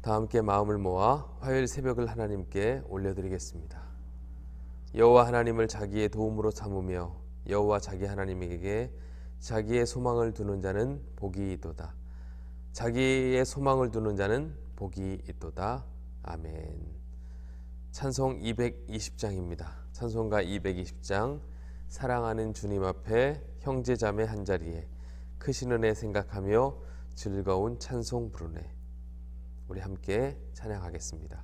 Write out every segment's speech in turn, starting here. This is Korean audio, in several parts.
다 함께 마음을 모아 화요일 새벽을 하나님께 올려드리겠습니다. 여호와 하나님을 자기의 도움으로 삼으며 여호와 자기 하나님에게 자기의 소망을 두는 자는 복이 있도다. 자기의 소망을 두는 자는 복이 있도다. 아멘. 찬송 220장입니다. 찬송가 220장. 사랑하는 주님 앞에 형제자매 한자리에 크신 은혜 생각하며 즐거운 찬송 부르네. 우리 함께 찬양하겠습니다.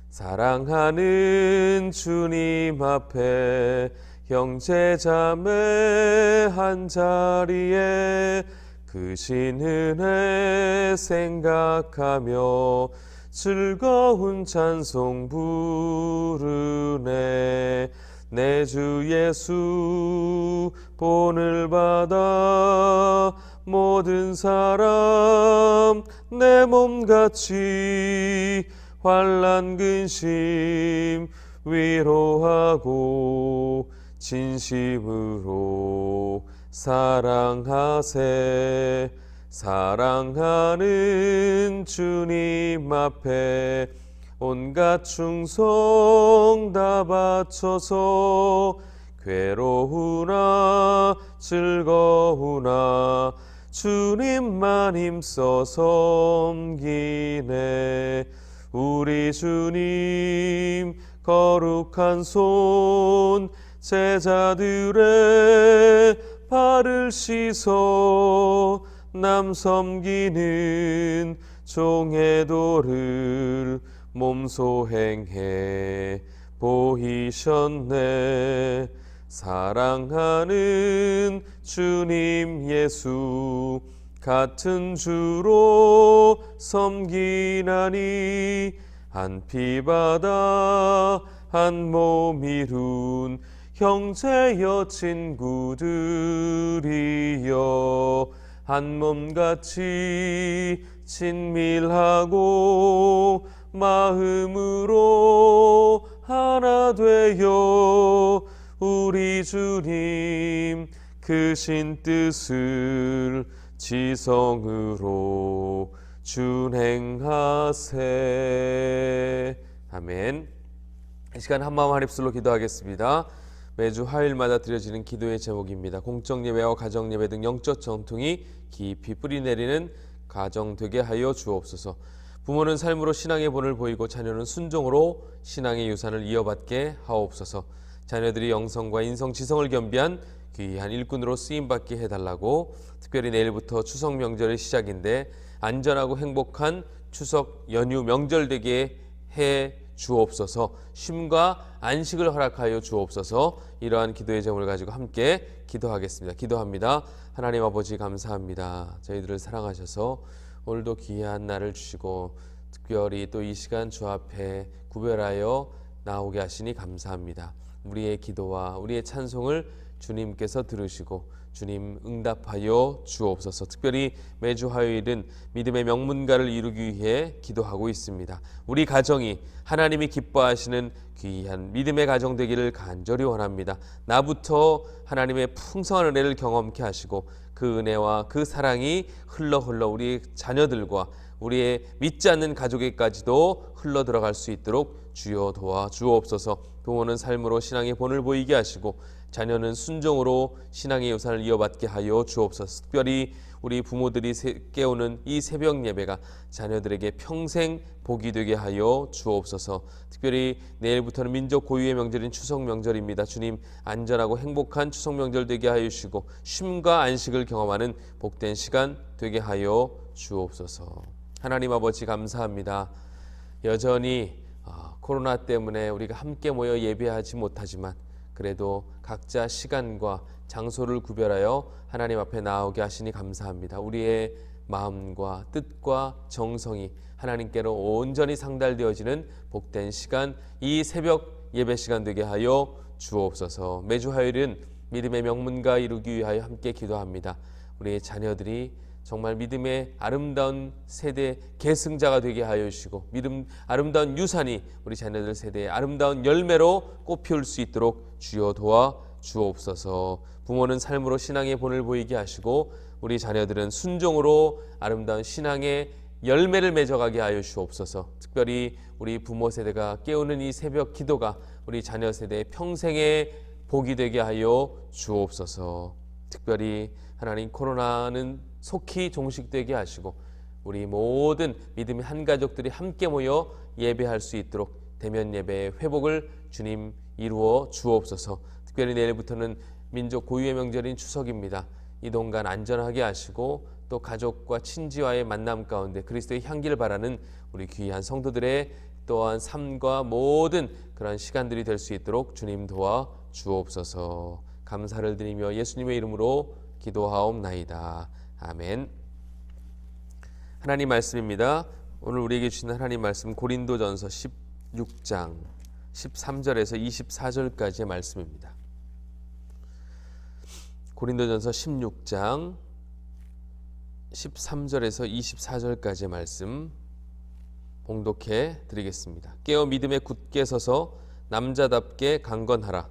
사랑하는 주님 앞에 형제자매 한자리에 크신 은혜 생각하며 즐거운 찬송 부르네. 내 주 예수 본을 받아 모든 사람 내 몸같이 환난 근심 위로하고 진심으로 사랑하세. 사랑하는 주님 앞에 온갖 충성 다 바쳐서 괴로우나 즐거우나 주님만 힘써 섬기네. 우리 주님 거룩한 손 제자들의 발을 씻어 남 섬기는 종의 도를 몸소 행해 보이셨네. 사랑하는 주님 예수 같은 주로 섬기나니 한 피바다 한 몸 이룬 형제여 친구들이여 한 몸같이 친밀하고 마음으로 하나 되어 우리 주님 크신 뜻을 지성으로 준행하세. 아멘. 이 시간 한마음 한입술로 기도하겠습니다. 매주 화요일마다 드려지는 기도의 제목입니다. 공적예배와 가정예배 등 영적 전통이 깊이 뿌리내리는 가정 되게 하여 주옵소서. 부모는 삶으로 신앙의 본을 보이고 자녀는 순종으로 신앙의 유산을 이어받게 하옵소서. 자녀들이 영성과 인성, 지성을 겸비한 귀한 일꾼으로 쓰임받게 해달라고, 특별히 내일부터 추석 명절의 시작인데 안전하고 행복한 추석 연휴 명절 되게 해 주옵소서. 쉼과 안식을 허락하여 주옵소서. 이러한 기도의 제목을 가지고 함께 기도하겠습니다. 기도합니다. 하나님 아버지 감사합니다. 저희들을 사랑하셔서 오늘도 귀한 날을 주시고 특별히 또 이 시간 주 앞에 구별하여 나오게 하시니 감사합니다. 우리의 기도와 우리의 찬송을 주님께서 들으시고 주님 응답하여 주옵소서. 특별히 매주 화요일은 믿음의 명문가를 이루기 위해 기도하고 있습니다. 우리 가정이 하나님이 기뻐하시는 귀한 믿음의 가정 되기를 간절히 원합니다. 나부터 하나님의 풍성한 은혜를 경험케 하시고 그 은혜와 그 사랑이 흘러 우리 자녀들과 우리의 믿지 않는 가족에까지도 흘러 들어갈 수 있도록 주여 도와주옵소서. 부모는 삶으로 신앙의 본을 보이게 하시고 자녀는 순종으로 신앙의 유산을 이어받게 하여 주옵소서. 특별히 우리 부모들이 깨우는 이 새벽 예배가 자녀들에게 평생 복이 되게 하여 주옵소서. 특별히 내일부터는 민족 고유의 명절인 추석 명절입니다. 주님 안전하고 행복한 추석 명절 되게 하여 주시고 쉼과 안식을 경험하는 복된 시간 되게 하여 주옵소서. 하나님 아버지 감사합니다. 여전히 코로나 때문에 우리가 함께 모여 예배하지 못하지만 그래도 각자 시간과 장소를 구별하여 하나님 앞에 나오게 하시니 감사합니다. 우리의 마음과 뜻과 정성이 하나님께로 온전히 상달되어지는 복된 시간, 이 새벽 예배 시간 되게 하여 주옵소서. 매주 화요일은 믿음의 명문가 이루기 위하여 함께 기도합니다. 우리의 자녀들이 정말 믿음의 아름다운 세대 계승자가 되게 하여 주시고 믿음 아름다운 유산이 우리 자녀들 세대의 아름다운 열매로 꽃피울 수 있도록 주여 도와 주옵소서. 부모는 삶으로 신앙의 본을 보이게 하시고 우리 자녀들은 순종으로 아름다운 신앙의 열매를 맺어가게 하여 주옵소서. 특별히 우리 부모 세대가 깨우는 이 새벽 기도가 우리 자녀 세대의 평생의 복이 되게 하여 주옵소서. 특별히 하나님, 코로나는 속히 종식되게 하시고 우리 모든 믿음의 한 가족들이 함께 모여 예배할 수 있도록 대면 예배의 회복을 주님 이루어 주옵소서. 특별히 내일부터는 민족 고유의 명절인 추석입니다. 이 동간 안전하게 하시고 또 가족과 친지와의 만남 가운데 그리스도의 향기를 바라는 우리 귀한 성도들의 또한 삶과 모든 그런 시간들이 될 수 있도록 주님 도와 주옵소서. 감사를 드리며 예수님의 이름으로 기도하옵나이다. 아멘. 하나님 말씀입니다. 오늘 우리에게 주시는 하나님 말씀 고린도전서 16장 13절에서 24절까지의 말씀입니다. 고린도전서 16장 13절에서 24절까지의 말씀 봉독해 드리겠습니다. 깨어 믿음에 굳게 서서 남자답게 강건하라.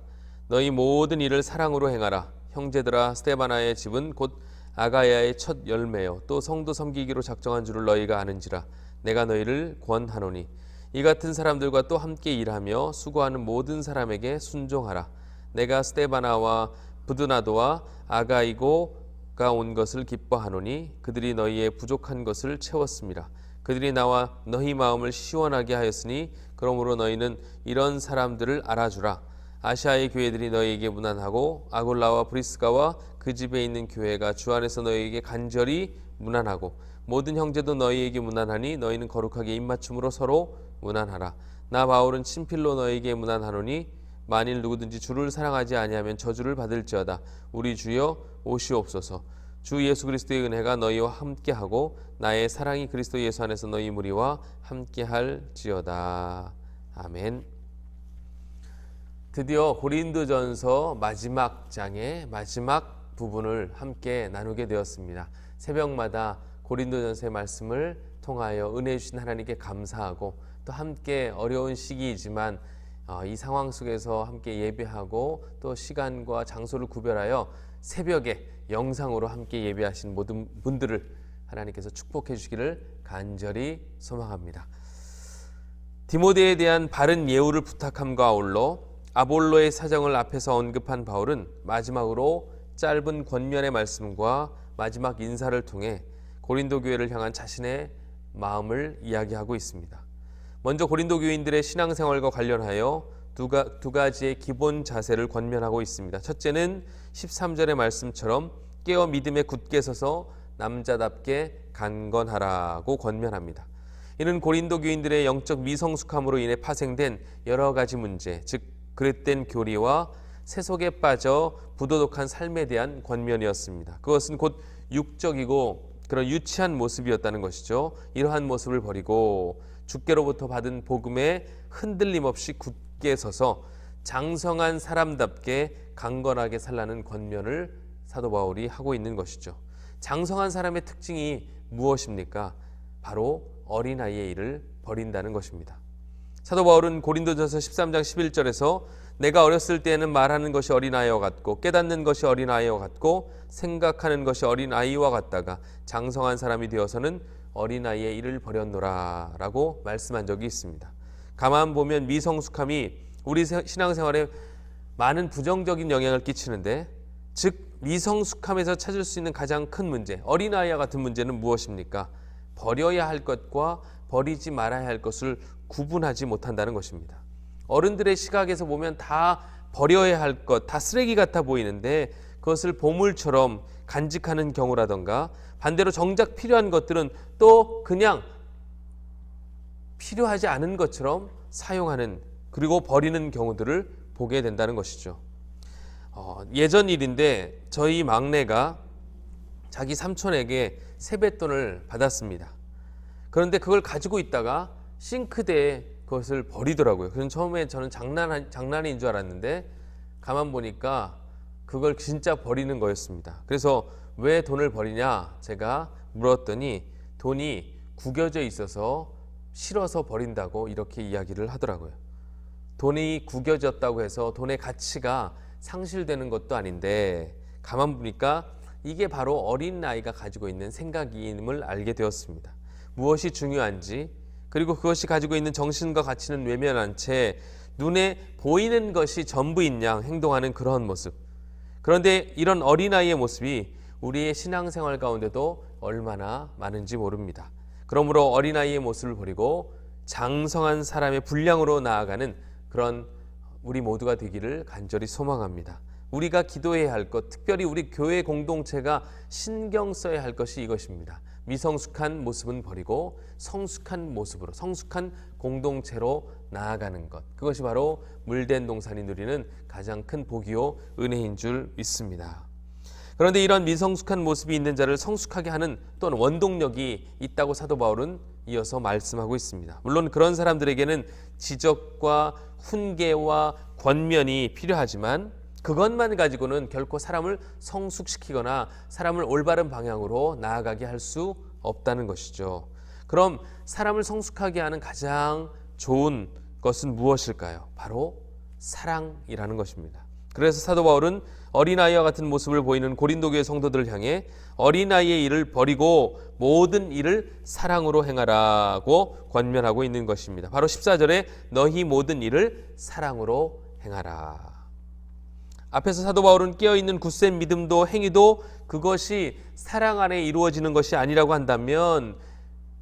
너희 모든 일을 사랑으로 행하라. 형제들아, 스데바나의 집은 곧 아가야의 첫 열매요 또 성도 섬기기로 작정한 줄을 너희가 아는지라. 내가 너희를 권하노니 이 같은 사람들과 또 함께 일하며 수고하는 모든 사람에게 순종하라. 내가 스데바나와 부드나도와 아가이고가 온 것을 기뻐하노니 그들이 너희의 부족한 것을 채웠습니다. 그들이 나와 너희 마음을 시원하게 하였으니 그러므로 너희는 이런 사람들을 알아주라. 아시아의 교회들이 너희에게 문안하고 아굴라와 브리스가와 그 집에 있는 교회가 주 안에서 너희에게 간절히 문안하고 모든 형제도 너희에게 문안하니 너희는 거룩하게 입맞춤으로 서로 문안하라. 나 바울은 친필로 너희에게 문안하노니 만일 누구든지 주를 사랑하지 아니하면 저주를 받을지어다. 우리 주여 오시옵소서. 주 예수 그리스도의 은혜가 너희와 함께하고 나의 사랑이 그리스도 예수 안에서 너희 무리와 함께할지어다. 아멘. 드디어 고린도전서 마지막 장의 마지막 부분을 함께 나누게 되었습니다. 새벽마다 고린도전서의 말씀을 통하여 은혜 주신 하나님께 감사하고 또 함께 어려운 시기이지만 이 상황 속에서 함께 예배하고 또 시간과 장소를 구별하여 새벽에 영상으로 함께 예배하신 모든 분들을 하나님께서 축복해 주시기를 간절히 소망합니다. 디모데에 대한 바른 예우를 부탁함과 아울러 아볼로의 사정을 앞에서 언급한 바울은 마지막으로 짧은 권면의 말씀과 마지막 인사를 통해 고린도 교회를 향한 자신의 마음을 이야기하고 있습니다. 먼저 고린도 교인들의 신앙생활과 관련하여 두 가지의 기본 자세를 권면하고 있습니다. 첫째는 13절의 말씀처럼 깨어 믿음에 굳게 서서 남자답게 강건하라고 권면합니다. 이는 고린도 교인들의 영적 미성숙함으로 인해 파생된 여러 가지 문제, 즉 그릇된 교리와 세속에 빠져 부도덕한 삶에 대한 권면이었습니다. 그것은 곧 육적이고 그런 유치한 모습이었다는 것이죠. 이러한 모습을 버리고 주께로부터 받은 복음에 흔들림 없이 굳게 서서 장성한 사람답게 강건하게 살라는 권면을 사도 바울이 하고 있는 것이죠. 장성한 사람의 특징이 무엇입니까? 바로 어린아이의 일을 버린다는 것입니다. 사도 바울은 고린도전서 13장 11절에서 내가 어렸을 때에는 말하는 것이 어린아이와 같고 깨닫는 것이 어린아이와 같고 생각하는 것이 어린아이와 같다가 장성한 사람이 되어서는 어린아이의 일을 버렸노라 라고 말씀한 적이 있습니다. 가만 보면 미성숙함이 우리 신앙생활에 많은 부정적인 영향을 끼치는데, 즉 미성숙함에서 찾을 수 있는 가장 큰 문제, 어린아이와 같은 문제는 무엇입니까? 버려야 할 것과 버리지 말아야 할 것을 구분하지 못한다는 것입니다. 어른들의 시각에서 보면 다 버려야 할 것, 다 쓰레기 같아 보이는데 그것을 보물처럼 간직하는 경우라던가, 반대로 정작 필요한 것들은 또 그냥 필요하지 않은 것처럼 사용하는, 그리고 버리는 경우들을 보게 된다는 것이죠. 예전 일인데 저희 막내가 자기 삼촌에게 세뱃돈을 받았습니다. 그런데 그걸 가지고 있다가 싱크대에 그것을 버리더라고요. 그래서 처음에 저는 장난인 줄 알았는데 가만 보니까 그걸 진짜 버리는 거였습니다. 그래서 왜 돈을 버리냐 제가 물었더니 돈이 구겨져 있어서 싫어서 버린다고 이렇게 이야기를 하더라고요. 돈이 구겨졌다고 해서 돈의 가치가 상실되는 것도 아닌데 가만 보니까 이게 바로 어린 아이가 가지고 있는 생각임을 알게 되었습니다. 무엇이 중요한지, 그리고 그것이 가지고 있는 정신과 가치는 외면한 채 눈에 보이는 것이 전부인 양 행동하는 그런 모습. 그런데 이런 어린아이의 모습이 우리의 신앙생활 가운데도 얼마나 많은지 모릅니다. 그러므로 어린아이의 모습을 버리고 장성한 사람의 분량으로 나아가는 그런 우리 모두가 되기를 간절히 소망합니다. 우리가 기도해야 할 것, 특별히 우리 교회 공동체가 신경 써야 할 것이 이것입니다. 미성숙한 모습은 버리고 성숙한 모습으로, 성숙한 공동체로 나아가는 것. 그것이 바로 물된 동산이 누리는 가장 큰 복이요 은혜인 줄 믿습니다. 그런데 이런 미성숙한 모습이 있는 자를 성숙하게 하는 또는 원동력이 있다고 사도 바울은 이어서 말씀하고 있습니다. 물론 그런 사람들에게는 지적과 훈계와 권면이 필요하지만 그것만 가지고는 결코 사람을 성숙시키거나 사람을 올바른 방향으로 나아가게 할 수 없다는 것이죠. 그럼 사람을 성숙하게 하는 가장 좋은 것은 무엇일까요? 바로 사랑이라는 것입니다. 그래서 사도 바울은 어린아이와 같은 모습을 보이는 고린도 교회 성도들을 향해 어린아이의 일을 버리고 모든 일을 사랑으로 행하라고 권면하고 있는 것입니다. 바로 14절에 너희 모든 일을 사랑으로 행하라. 앞에서 사도 바울은 깨어있는 굳센 믿음도 행위도 그것이 사랑 안에 이루어지는 것이 아니라고 한다면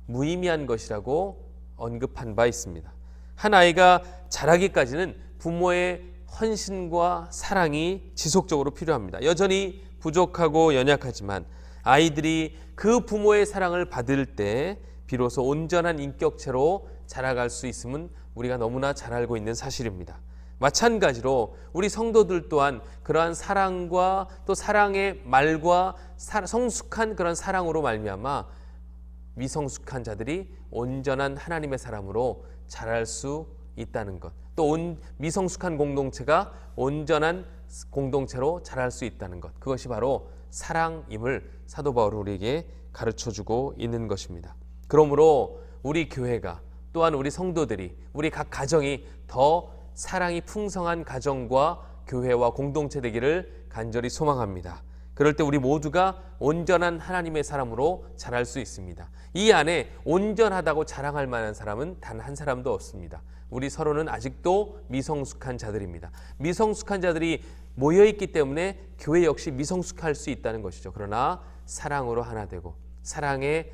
무의미한 것이라고 언급한 바 있습니다. 한 아이가 자라기까지는 부모의 헌신과 사랑이 지속적으로 필요합니다. 여전히 부족하고 연약하지만 아이들이 그 부모의 사랑을 받을 때 비로소 온전한 인격체로 자라갈 수 있음은 우리가 너무나 잘 알고 있는 사실입니다. 마찬가지로 우리 성도들 또한 그러한 사랑과 또 사랑의 말과 성숙한 그런 사랑으로 말미암아 미성숙한 자들이 온전한 하나님의 사람으로 자랄 수 있다는 것, 또 미성숙한 공동체가 온전한 공동체로 자랄 수 있다는 것, 그것이 바로 사랑임을 사도 바울은 우리에게 가르쳐주고 있는 것입니다. 그러므로 우리 교회가 또한 우리 성도들이 우리 각 가정이 더 사랑이 풍성한 가정과 교회와 공동체 되기를 간절히 소망합니다. 그럴 때 우리 모두가 온전한 하나님의 사람으로 자랄 수 있습니다. 이 안에 온전하다고 자랑할 만한 사람은 단 한 사람도 없습니다. 우리 서로는 아직도 미성숙한 자들입니다. 미성숙한 자들이 모여있기 때문에 교회 역시 미성숙할 수 있다는 것이죠. 그러나 사랑으로 하나 되고 사랑의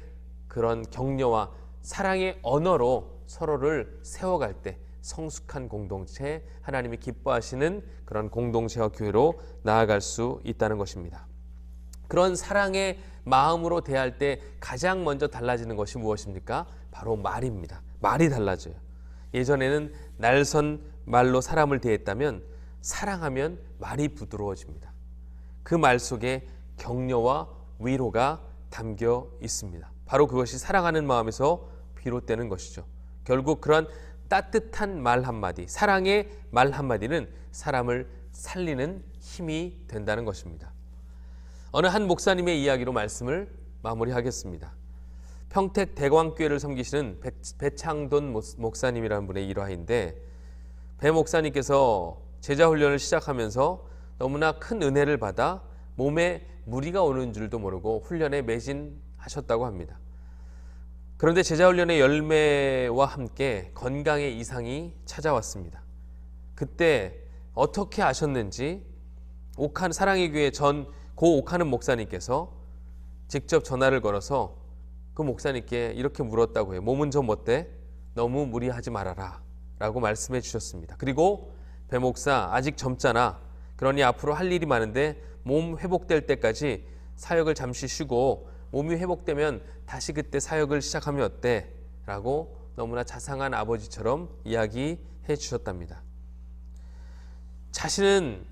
그런 격려와 사랑의 언어로 서로를 세워갈 때 성숙한 공동체, 하나님이 기뻐하시는 그런 공동체와 교회로 나아갈 수 있다는 것입니다. 그런 사랑의 마음으로 대할 때 가장 먼저 달라지는 것이 무엇입니까? 바로 말입니다. 말이 달라져요. 예전에는 날선 말로 사람을 대했다면 사랑하면 말이 부드러워집니다. 그 말 속에 격려와 위로가 담겨 있습니다. 바로 그것이 사랑하는 마음에서 비롯되는 것이죠. 결국 그런 따뜻한 말 한마디, 사랑의 말 한마디는 사람을 살리는 힘이 된다는 것입니다. 어느 한 목사님의 이야기로 말씀을 마무리하겠습니다. 평택 대광교회를 섬기시는 배창돈 목사님이라는 분의 일화인데, 배 목사님께서 제자훈련을 시작하면서 너무나 큰 은혜를 받아 몸에 무리가 오는 줄도 모르고 훈련에 매진하셨다고 합니다. 그런데 제자훈련의 열매와 함께 건강의 이상이 찾아왔습니다. 그때 어떻게 아셨는지 사랑의 교회 고 옥하는 목사님께서 직접 전화를 걸어서 그 목사님께 이렇게 물었다고 해요. 몸은 좀 어때? 너무 무리하지 말아라 라고 말씀해 주셨습니다. 그리고 배 목사 아직 젊잖아. 그러니 앞으로 할 일이 많은데 몸 회복될 때까지 사역을 잠시 쉬고 몸이 회복되면 다시 그때 사역을 시작하면 어때? 라고 너무나 자상한 아버지처럼 이야기해 주셨답니다. 자신은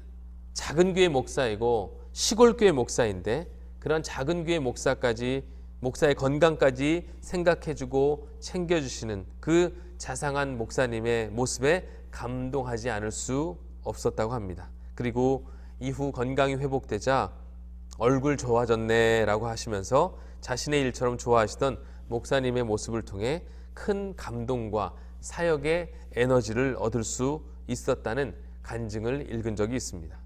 작은 교회 목사이고 시골 교회 목사인데 그런 작은 교회 목사의 건강까지 생각해주고 챙겨주시는 그 자상한 목사님의 모습에 감동하지 않을 수 없었다고 합니다. 그리고 이후 건강이 회복되자 얼굴 좋아졌네 라고 하시면서 자신의 일처럼 좋아하시던 목사님의 모습을 통해 큰 감동과 사역의 에너지를 얻을 수 있었다는 간증을 읽은 적이 있습니다.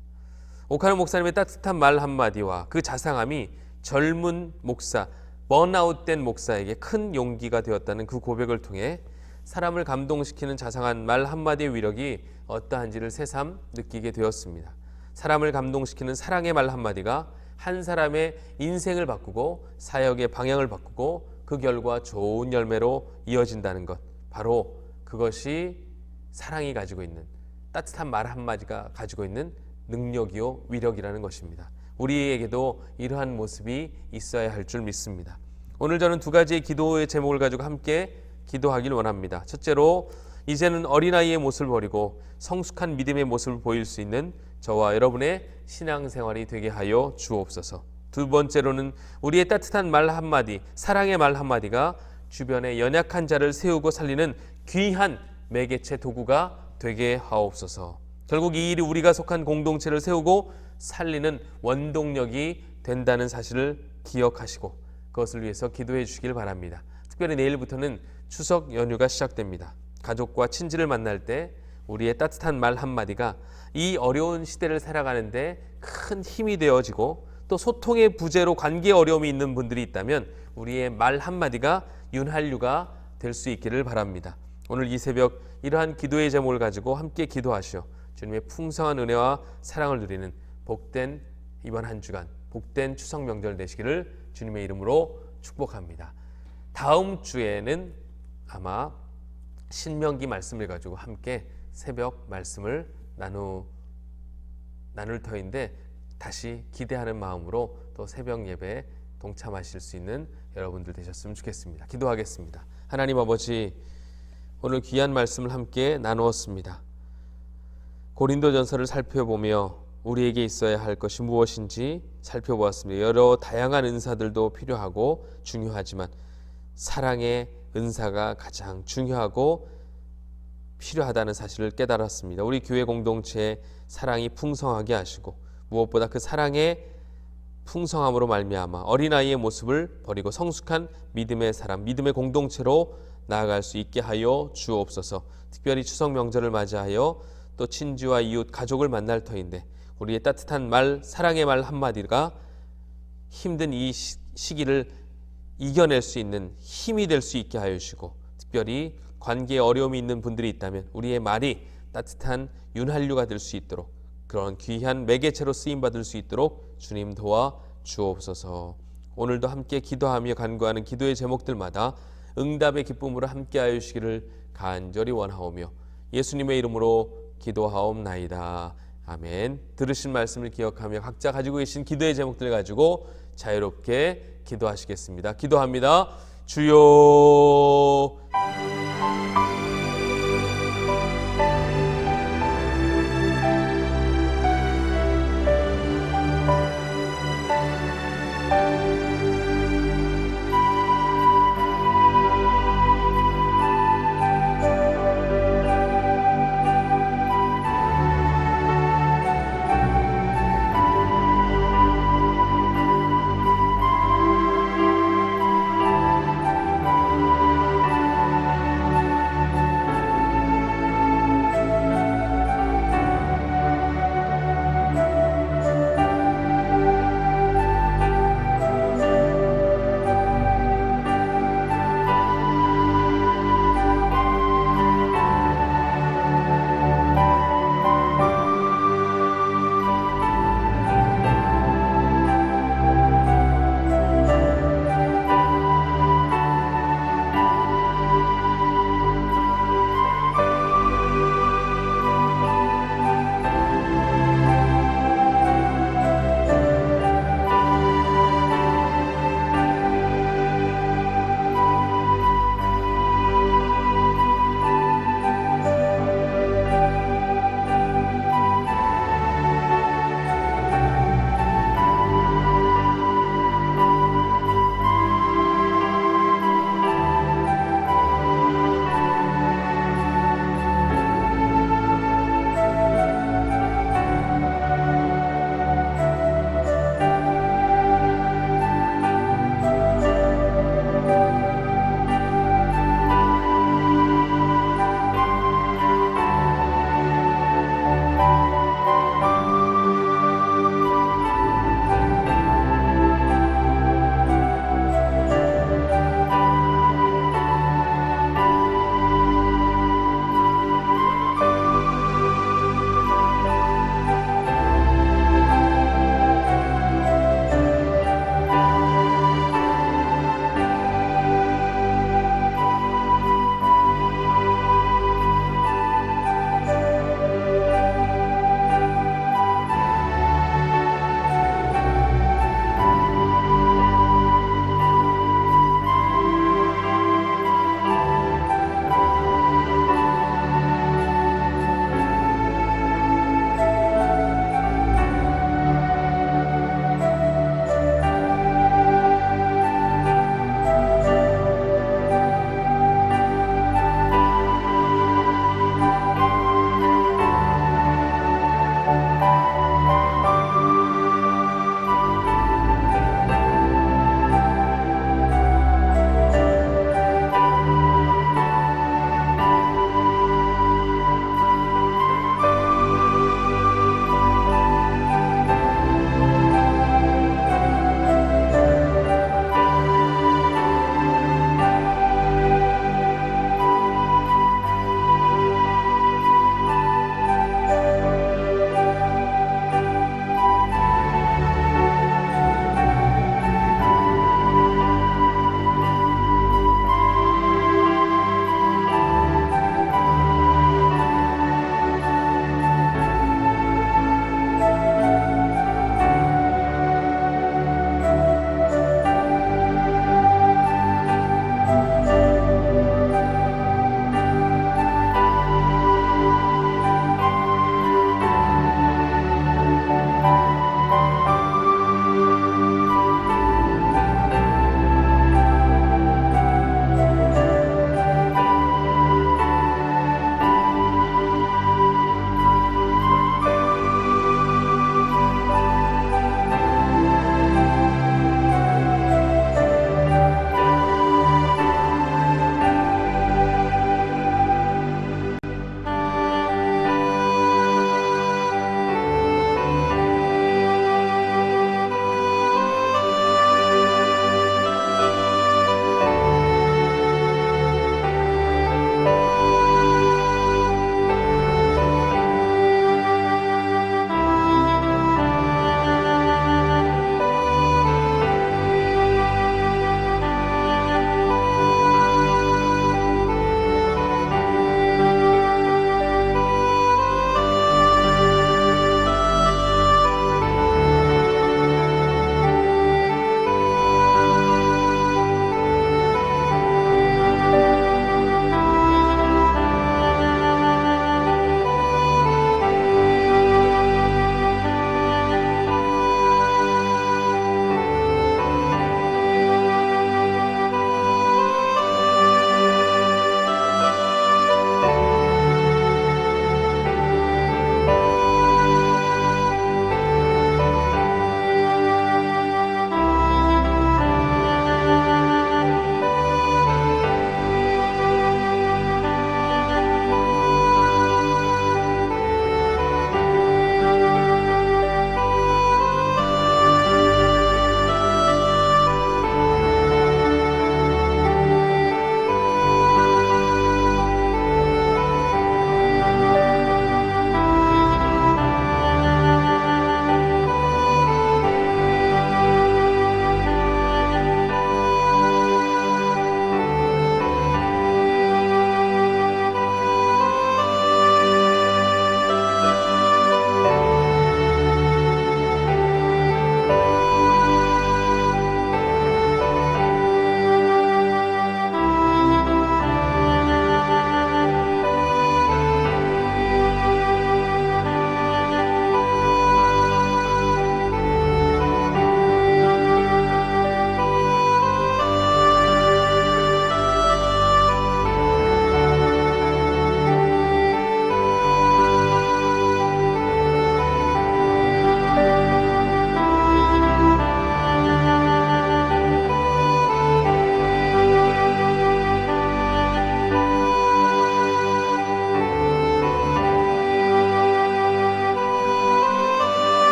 옥하는 목사님의 따뜻한 말 한마디와 그 자상함이 젊은 목사, 번아웃된 목사에게 큰 용기가 되었다는 그 고백을 통해 사람을 감동시키는 자상한 말 한마디의 위력이 어떠한지를 새삼 느끼게 되었습니다. 사람을 감동시키는 사랑의 말 한마디가 한 사람의 인생을 바꾸고 사역의 방향을 바꾸고 그 결과 좋은 열매로 이어진다는 것, 바로 그것이 사랑이 가지고 있는, 따뜻한 말 한마디가 가지고 있는 능력이요 위력이라는 것입니다. 우리에게도 이러한 모습이 있어야 할 줄 믿습니다. 오늘 저는 두 가지의 기도의 제목을 가지고 함께 기도하길 원합니다. 첫째로, 이제는 어린아이의 모습을 버리고 성숙한 믿음의 모습을 보일 수 있는 저와 여러분의 신앙생활이 되게 하여 주옵소서. 두 번째로는 우리의 따뜻한 말 한마디, 사랑의 말 한마디가 주변의 연약한 자를 세우고 살리는 귀한 매개체 도구가 되게 하옵소서. 결국 이 일이 우리가 속한 공동체를 세우고 살리는 원동력이 된다는 사실을 기억하시고 그것을 위해서 기도해 주시길 바랍니다. 특별히 내일부터는 추석 연휴가 시작됩니다. 가족과 친지를 만날 때 우리의 따뜻한 말 한마디가 이 어려운 시대를 살아가는데 큰 힘이 되어지고, 또 소통의 부재로 관계 어려움이 있는 분들이 있다면 우리의 말 한마디가 윤활유가 될 수 있기를 바랍니다. 오늘 이 새벽 이러한 기도의 제목을 가지고 함께 기도하시오. 주님의 풍성한 은혜와 사랑을 누리는 복된 이번 한 주간, 복된 추석 명절 되시기를 주님의 이름으로 축복합니다. 다음 주에는 아마 신명기 말씀을 가지고 함께 새벽 말씀을 나눌 터인데, 다시 기대하는 마음으로 또 새벽 예배에 동참하실 수 있는 여러분들 되셨으면 좋겠습니다. 기도하겠습니다. 하나님 아버지, 오늘 귀한 말씀을 함께 나누었습니다. 고린도전서를 살펴보며 우리에게 있어야 할 것이 무엇인지 살펴보았습니다. 여러 다양한 은사들도 필요하고 중요하지만 사랑의 은사가 가장 중요하고 필요하다는 사실을 깨달았습니다. 우리 교회 공동체에 사랑이 풍성하게 하시고, 무엇보다 그 사랑의 풍성함으로 말미암아 어린아이의 모습을 버리고 성숙한 믿음의 사람, 믿음의 공동체로 나아갈 수 있게 하여 주옵소서. 특별히 추석 명절을 맞이하여 또 친지와 이웃, 가족을 만날 터인데 우리의 따뜻한 말, 사랑의 말 한마디가 힘든 이 시기를 이겨낼 수 있는 힘이 될 수 있게 하여 주시고, 특별히 관계에 어려움이 있는 분들이 있다면 우리의 말이 따뜻한 윤활유가 될 수 있도록, 그런 귀한 매개체로 쓰임받을 수 있도록 주님 도와 주옵소서. 오늘도 함께 기도하며 간구하는 기도의 제목들마다 응답의 기쁨으로 함께하여 주시기를 간절히 원하오며 예수님의 이름으로 기도하옵나이다. 아멘. 들으신 말씀을 기억하며 각자 가지고 계신 기도의 제목들 가지고 자유롭게 기도하시겠습니다. 기도합니다. 주여